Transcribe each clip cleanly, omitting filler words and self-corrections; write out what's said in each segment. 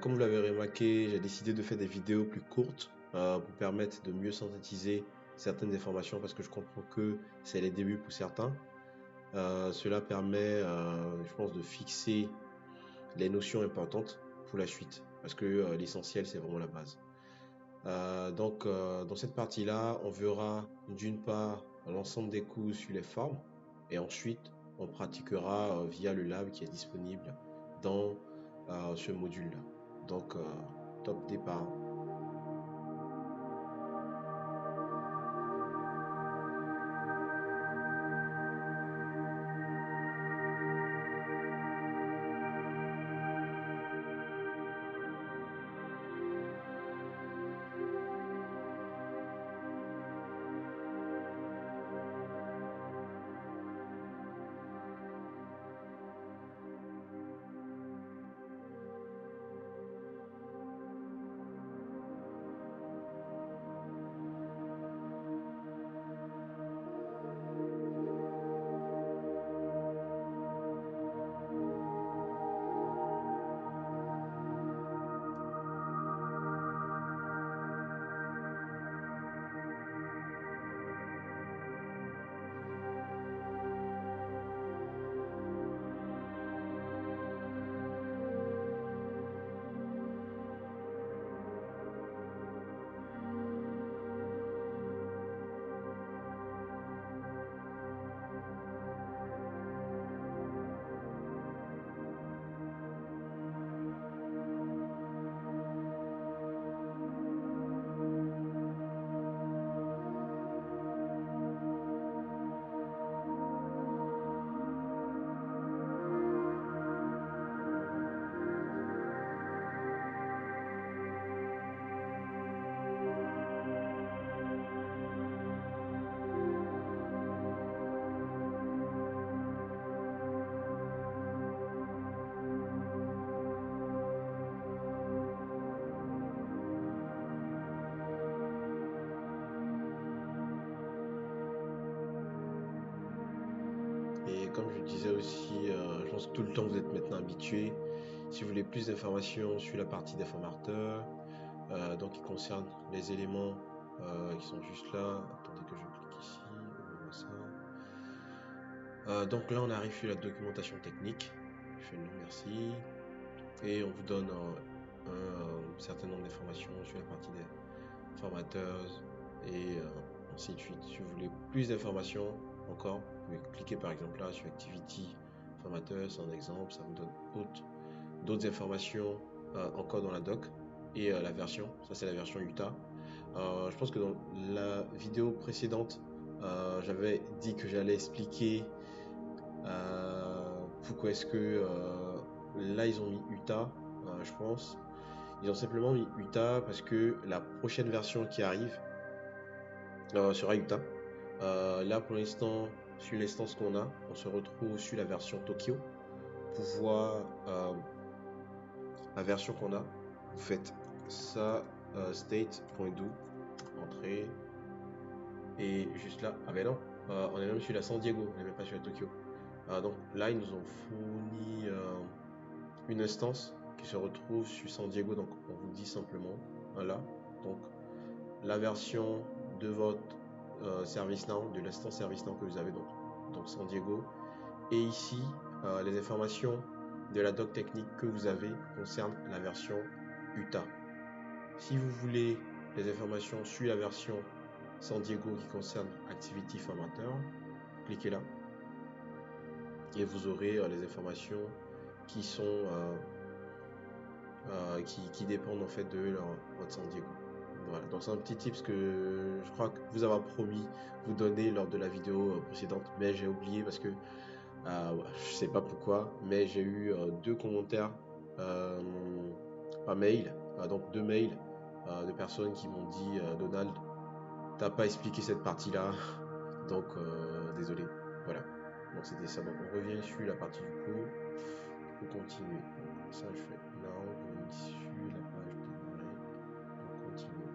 Comme vous l'avez remarqué, j'ai décidé de faire des vidéos plus courtes pour permettre de mieux synthétiser certaines informations parce que je comprends que c'est les débuts pour certains. Cela permet, je pense, de fixer les notions importantes pour la suite parce que l'essentiel, c'est vraiment la base. Dans cette partie-là, on verra d'une part l'ensemble des cours sur les formes et ensuite on pratiquera via le lab qui est disponible dans ce module-là. Donc, top départ. Et comme je disais aussi, je pense que tout le temps vous êtes maintenant habitué. Si vous voulez plus d'informations sur la partie des formateurs, donc qui concerne les éléments qui sont juste là. Attendez que je clique ici, on voit ça. Donc là, on arrive sur la documentation technique. Je fais non, merci. Et on vous donne un certain nombre d'informations sur la partie des formateurs et ainsi de suite. Si vous voulez plus d'informations encore, vous pouvez cliquer par exemple là sur Activity Formateur, c'est un exemple, ça vous donne d'autres informations encore dans la doc et la version, ça c'est la version Utah. Je pense que dans la vidéo précédente, j'avais dit que j'allais expliquer pourquoi est-ce que là ils ont mis Utah, je pense. Ils ont simplement mis Utah parce que la prochaine version qui arrive sera Utah. Là pour l'instant, sur l'instance qu'on a, on se retrouve sur la version Tokyo. Pour voir la version qu'on a, vous faites ça, state.do, entrée, et juste là, ah ben non, on est même sur la San Diego, on n'est même pas sur la Tokyo. Donc là, ils nous ont fourni une instance qui se retrouve sur San Diego, donc on vous dit simplement, voilà, donc la version de votre ServiceNow, de l'instance ServiceNow que vous avez donc San Diego, et ici, les informations de la doc technique que vous avez concernent la version Utah. Si vous voulez les informations sur la version San Diego qui concerne Activity Formateur, cliquez là et vous aurez les informations qui sont qui dépendent en fait de votre San Diego. Voilà, donc c'est un petit tips que je crois que vous avez promis vous donner lors de la vidéo précédente, mais j'ai oublié parce que je sais pas pourquoi, mais j'ai eu deux commentaires par mail, donc deux mails de personnes qui m'ont dit Donald, t'as pas expliqué cette partie-là, donc désolé. Voilà, donc c'était ça. Donc on revient sur la partie du cours pour continuer. Donc, ça je fais now, on est sur la page démarrer, on continue.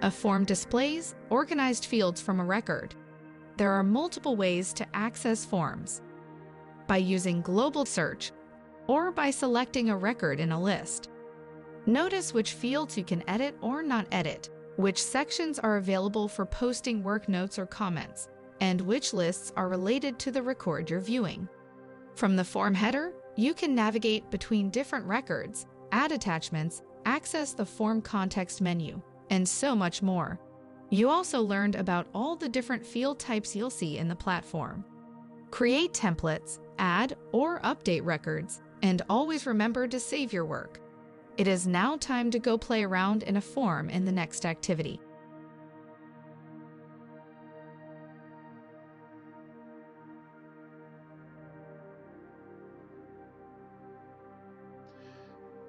A form displays organized fields from a record. There are multiple ways to access forms: by using global search or by selecting a record in a list. Notice which fields you can edit or not edit, which sections are available for posting work notes or comments, and which lists are related to the record you're viewing. From the form header, you can navigate between different records, add attachments, access the form context menu, and so much more. You also learned about all the different field types you'll see in the platform. Create templates, add or update records, and always remember to save your work. It is now time to go play around in a form in the next activity.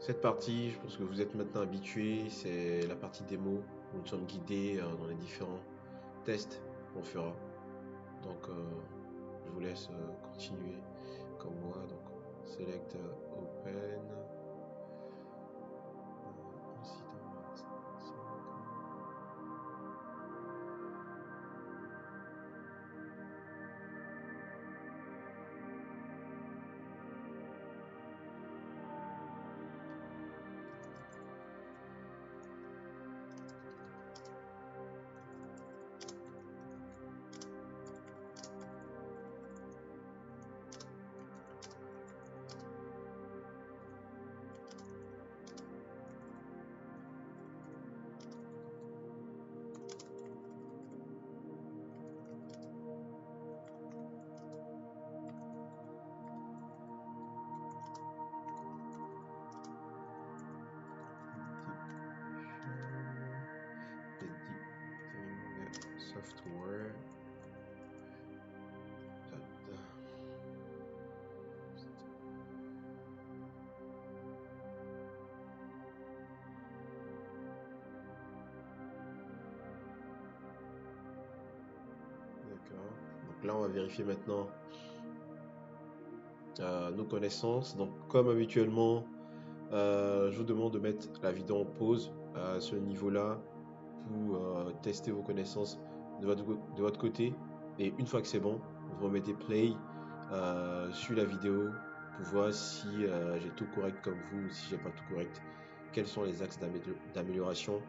Cette partie, je pense que vous êtes maintenant habitués, c'est la partie démo où nous sommes guidés dans les différents tests qu'on fera. Donc, je vous laisse continuer comme moi. Donc, select open. Software. D'accord. Donc là, on va vérifier maintenant nos connaissances. Donc, comme habituellement, je vous demande de mettre la vidéo en pause à ce niveau-là pour tester vos connaissances de votre côté. Et une fois que c'est bon, vous remettez play sur la vidéo pour voir si j'ai tout correct comme vous ou si j'ai pas tout correct. Quels sont les axes d'amélioration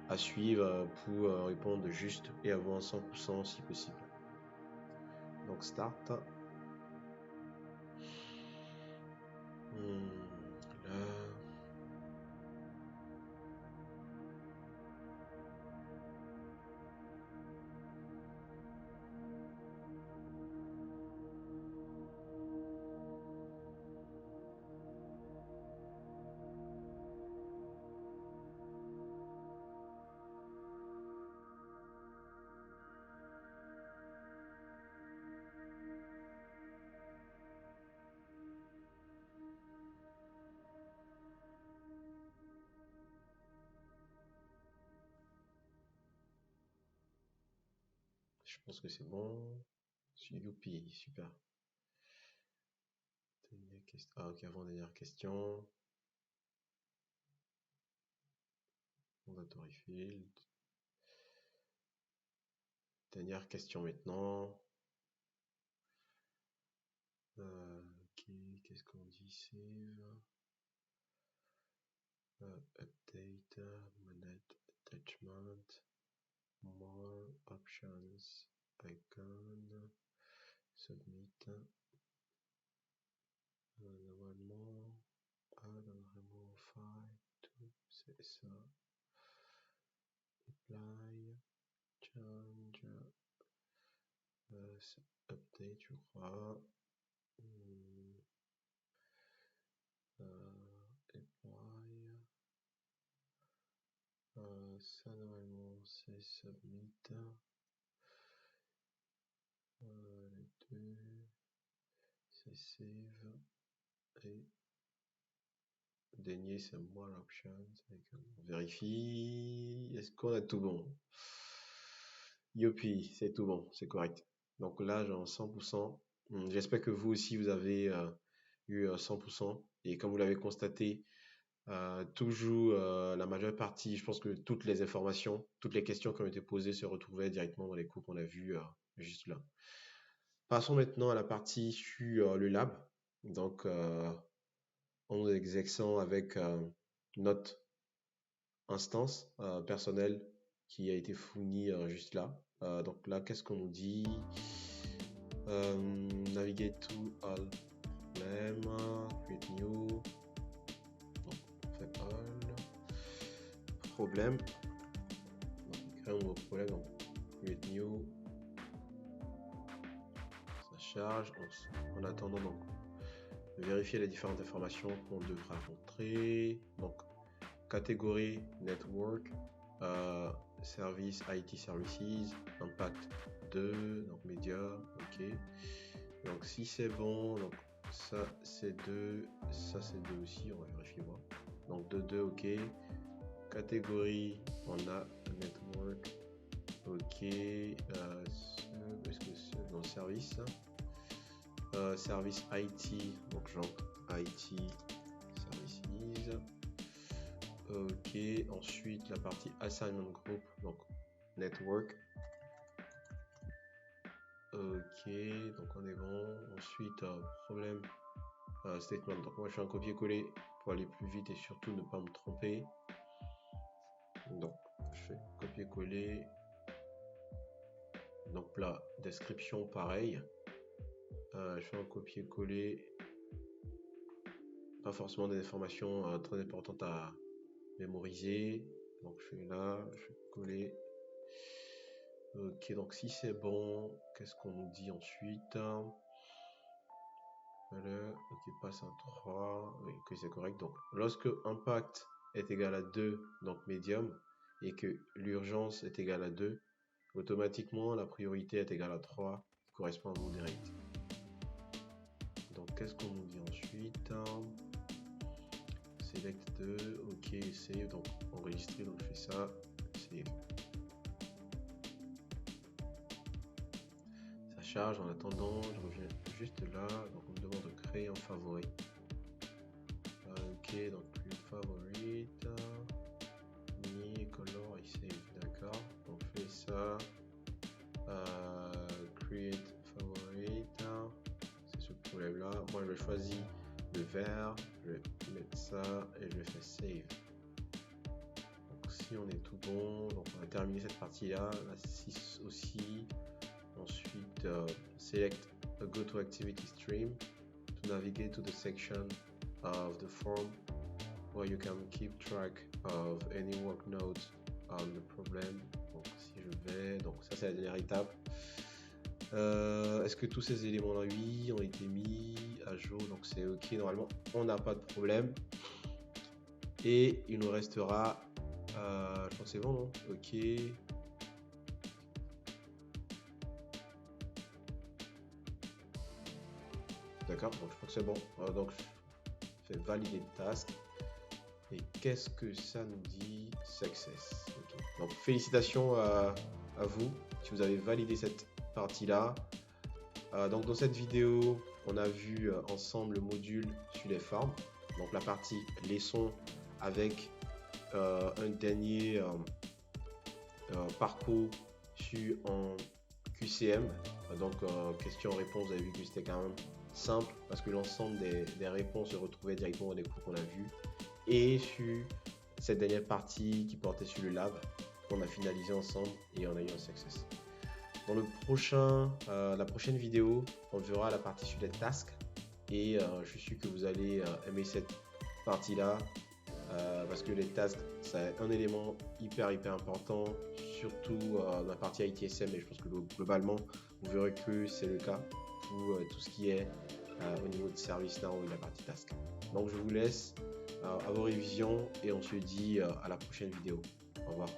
à suivre pour répondre juste et avoir 100% si possible. Donc start. Là. Je pense que c'est bon. Youpi, super. Ah ok, avant-dernière question. Mandatory field. Dernière question maintenant. Ok, qu'est-ce qu'on dit? Save. Update, manage attachment, more options, icon, submit. Normalement, add and remove file, tout, c'est ça. Apply, change, update, je crois. Apply. Ça, normalement, c'est submit. Les deux, c'est save. Et dernier, c'est more options. On vérifie. Est-ce qu'on a tout bon? Youpi, c'est tout bon, c'est correct. Donc là, j'ai 100%. J'espère que vous aussi, vous avez eu 100%. Et comme vous l'avez constaté, Toujours la majeure partie, je pense que toutes les informations, toutes les questions qui ont été posées se retrouvaient directement dans les cours qu'on a vus juste là. Passons maintenant à la partie sur le lab. Donc, on exerçant avec notre instance personnelle qui a été fournie juste là. Donc là, qu'est-ce qu'on nous dit? Navigate to all problem, create new. Donc, on fait all problème. Donc, créer un nouveau problème. Donc, create new. Ça charge. En attendant, donc, vérifier les différentes informations qu'on devra rentrer. Donc, catégorie network, service IT services, impact 2, donc média, ok. Donc si c'est bon, donc ça c'est 2, ça c'est 2 aussi, on va vérifier voir. Donc 2, ok. Catégorie, on a network, ok. Est-ce que c'est dans le service? Service IT, donc genre IT services. Ok, ensuite la partie assignment group, donc network. Ok, donc on est bon. Ensuite, problème statement. Donc moi je fais un copier-coller pour aller plus vite et surtout ne pas me tromper. Donc je fais copier-coller. Donc la description pareil. Je fais un copier-coller. Pas forcément des informations très importantes à mémoriser. Donc je fais là, je fais coller. Ok, donc si c'est bon, qu'est-ce qu'on nous dit ensuite? Voilà, ok, passe à 3, oui, que c'est correct. Donc lorsque impact est égal à 2, donc médium, et que l'urgence est égale à 2, automatiquement la priorité est égale à 3, qui correspond à moderate. Donc qu'est-ce qu'on nous dit ensuite? Select 2, ok, save, donc enregistrer, donc je fais ça, save. Ça charge, en attendant, je reviens juste là, donc on me demande de créer un favori. Ok, donc create favorite, color et save, d'accord. On fait ça, create favorite, c'est ce problème là. Moi je choisis le vert, je vais mettre ça et je vais faire save. Donc si on est tout bon, donc on va terminer cette partie là, la 6 aussi. Ensuite, select a go to activity stream to navigate to the section of the form where you can keep track of any work notes on the problem. Donc si je vais, donc ça c'est la dernière étape. Est-ce que tous ces éléments là, oui, ont été mis à jour? Donc c'est ok, normalement on n'a pas de problème. Et il nous restera, je pense que c'est bon, non? Ok. D'accord, donc je crois que c'est bon. Donc je fais valider le task. Et qu'est-ce que ça nous dit? Success. Okay. Donc félicitations à vous si vous avez validé cette partie là. Donc dans cette vidéo, on a vu ensemble le module sur les formes. Donc la partie leçon avec un dernier parcours sur en QCM. Donc question-réponse, vous avez vu que c'était quand même simple parce que l'ensemble des réponses se retrouvaient directement dans les cours qu'on a vus. Et sur cette dernière partie qui portait sur le lab qu'on a finalisé ensemble et on a eu un success. Dans la prochaine vidéo, on verra la partie sur les tasks et je suis sûr que vous allez aimer cette partie là parce que les tasks c'est un élément hyper important, surtout dans la partie ITSM, et je pense que globalement vous verrez que c'est le cas pour tout ce qui est au niveau de ServiceNow et de la partie task. Donc je vous laisse à vos révisions et on se dit à la prochaine vidéo. Au revoir.